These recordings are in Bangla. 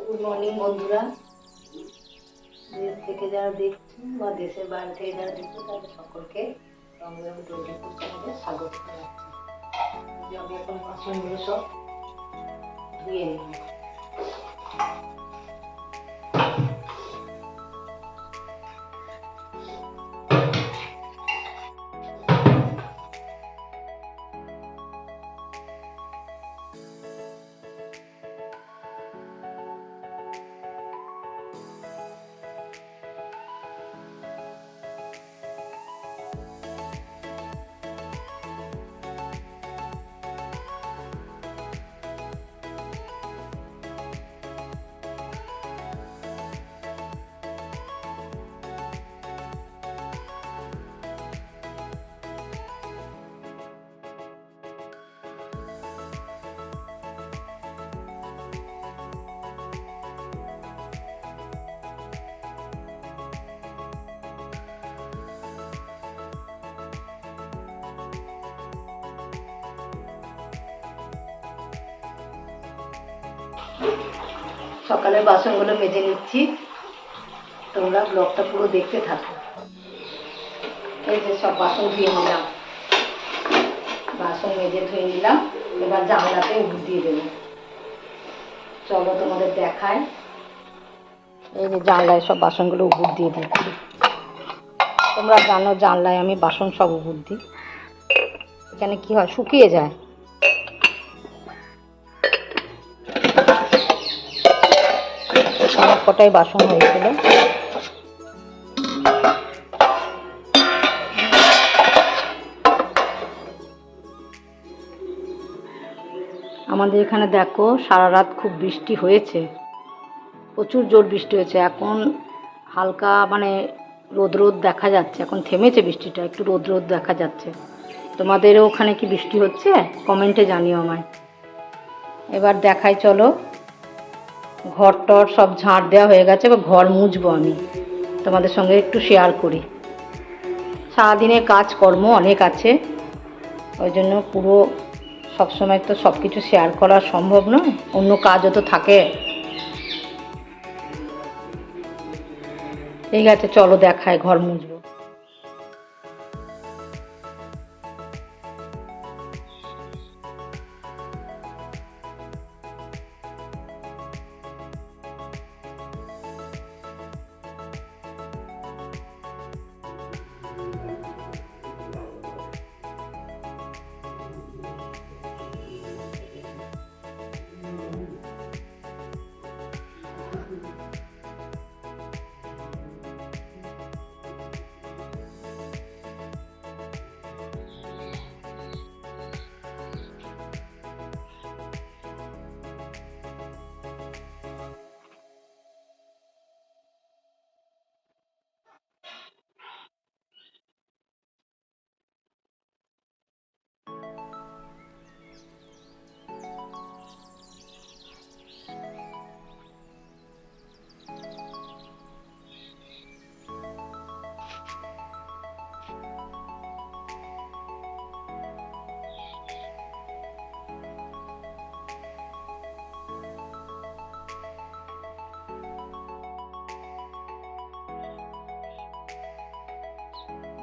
গুড মর্নিং বন্ধুরা, দেশ থেকে যারা দেখছো বা দেশের বাইরে থেকে যারা দেখছো তাদের সকলকে রংরং 24 চ্যানেলে স্বাগত জানাচ্ছি। যে আমি এখন বাসনগুলো সব ধুয়ে নিই। সকালে বাসনগুলো মেজে নিচ্ছি, তোমরা ব্লগটা পুরো দেখতে থাকো। এই যে সব বাসন ধুয়ে নিলাম, বাসন মেজে ধুয়ে নিলাম। এবার জানলাতে উঠ দিয়ে দেবো। চলো তোমাদের দেখায়। এই যে জানলায় সব বাসনগুলো উপর দিয়ে দিচ্ছি। তোমরা জানো জানলায় আমি বাসন সব উপর দিই। এখানে কি হয়, শুকিয়ে যায়। অনেক কটাই বাসন হয়েছিল। আমাদের এখানে দেখো সারা রাত খুব বৃষ্টি হয়েছে, প্রচুর জোর বৃষ্টি হয়েছে। এখন হালকা মানে রোদ রোদ দেখা যাচ্ছে, এখন থেমেছে বৃষ্টিটা, একটু রোদ রোদ দেখা যাচ্ছে। তোমাদেরও ওখানে কি বৃষ্টি হচ্ছে? কমেন্টে জানিও আমায়। এবার দেখাই চলো। ঘর টর সব ঝাঁট দেওয়া হয়ে গেছে, এবার ঘর মুছবো। আমি তোমাদের সঙ্গে একটু শেয়ার করি। সারাদিনের কাজকর্ম অনেক আছে, ওই জন্য পুরো সবসময় তো সব কিছু শেয়ার করা সম্ভব নয়, অন্য কাজও তো থাকে। ঠিক আছে, চলো দেখায় ঘর মুছবো।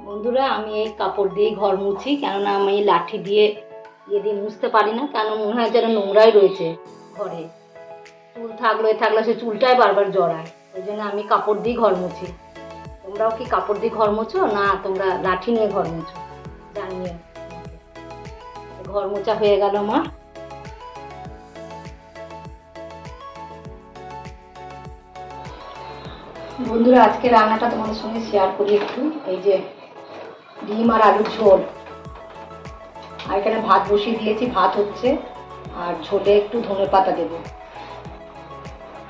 বন্ধুরা, আমি এই কাপড় দিয়ে ঘর মুছি, কেননা আমি লাঠি দিয়ে মুছতে পারি না। কেন মনে হয় যেন নোংরাই রয়েছে ঘরে। চুল থাকলে সে চুলটাই বারবার জড়ায়। ওই জন্য আমি কাপড় দিয়ে ঘর মুছি। তোমরাও কি কাপড় দিয়ে ঘর মুছো, না তোমরা লাঠি নিয়ে ঘর মুছো জানিও। ঘর মোছা হয়ে গেল আমার। বন্ধুরা, আজকে রান্নাটা তোমাদের সঙ্গে শেয়ার করি একটু। এই যে ডিম আর আলুর ঝোল, আর এখানে ভাত বসিয়ে দিয়েছি, ভাত হচ্ছে। আর ঝোলে একটু ধনেপাতা দেবো।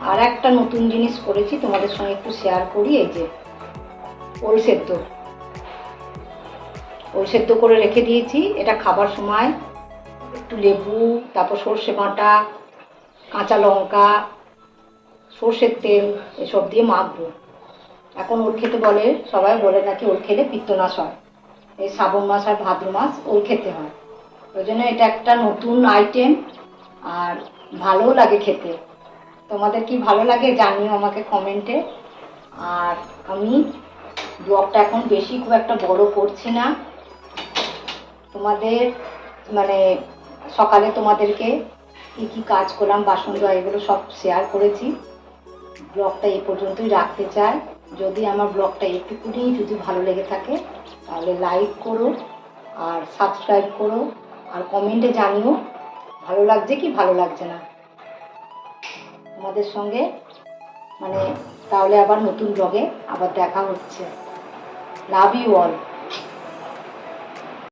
আর একটা নতুন জিনিস করেছি, তোমাদের সঙ্গে একটু শেয়ার করি। এই যে ওল সেদ্ধ করে রেখে দিয়েছি। এটা খাবার সময় একটু লেবু, তারপর সর্ষে বাটা, কাঁচা লঙ্কা, সর্ষের তেল এসব দিয়ে মাখবো। এখন ওল খেতে বলে, সবাই বলে নাকি ওল খেলে পিত্তনাশ হয়। এই শ্রাবণ মাস আর ভাদ্র মাস ওল খেতে হয়। ওই জন্য এটা একটা নতুন আইটেম, আর ভালোও লাগে খেতে। তোমাদের কি ভালো লাগে জানিও আমাকে কমেন্টে। আর আমি ব্লগটা এখন বেশি খুব একটা বড় করছি না। তোমাদের মানে সকালে তোমাদেরকে কী কাজ করলাম, বাসন ধোয়া, এগুলো সব শেয়ার করেছি। ব্লগটা এই পর্যন্তই রাখতে চাই। যদি আমার ব্লগটা একটুকুনি যদি ভালো লেগে থাকে তাহলে লাইক করো আর সাবস্ক্রাইব করো, আর কমেন্টে জানিও ভালো লাগছে কি ভালো লাগছে না। তোমাদের সঙ্গে তাহলে আবার নতুন ব্লগে আবার দেখা হচ্ছে। Love you all.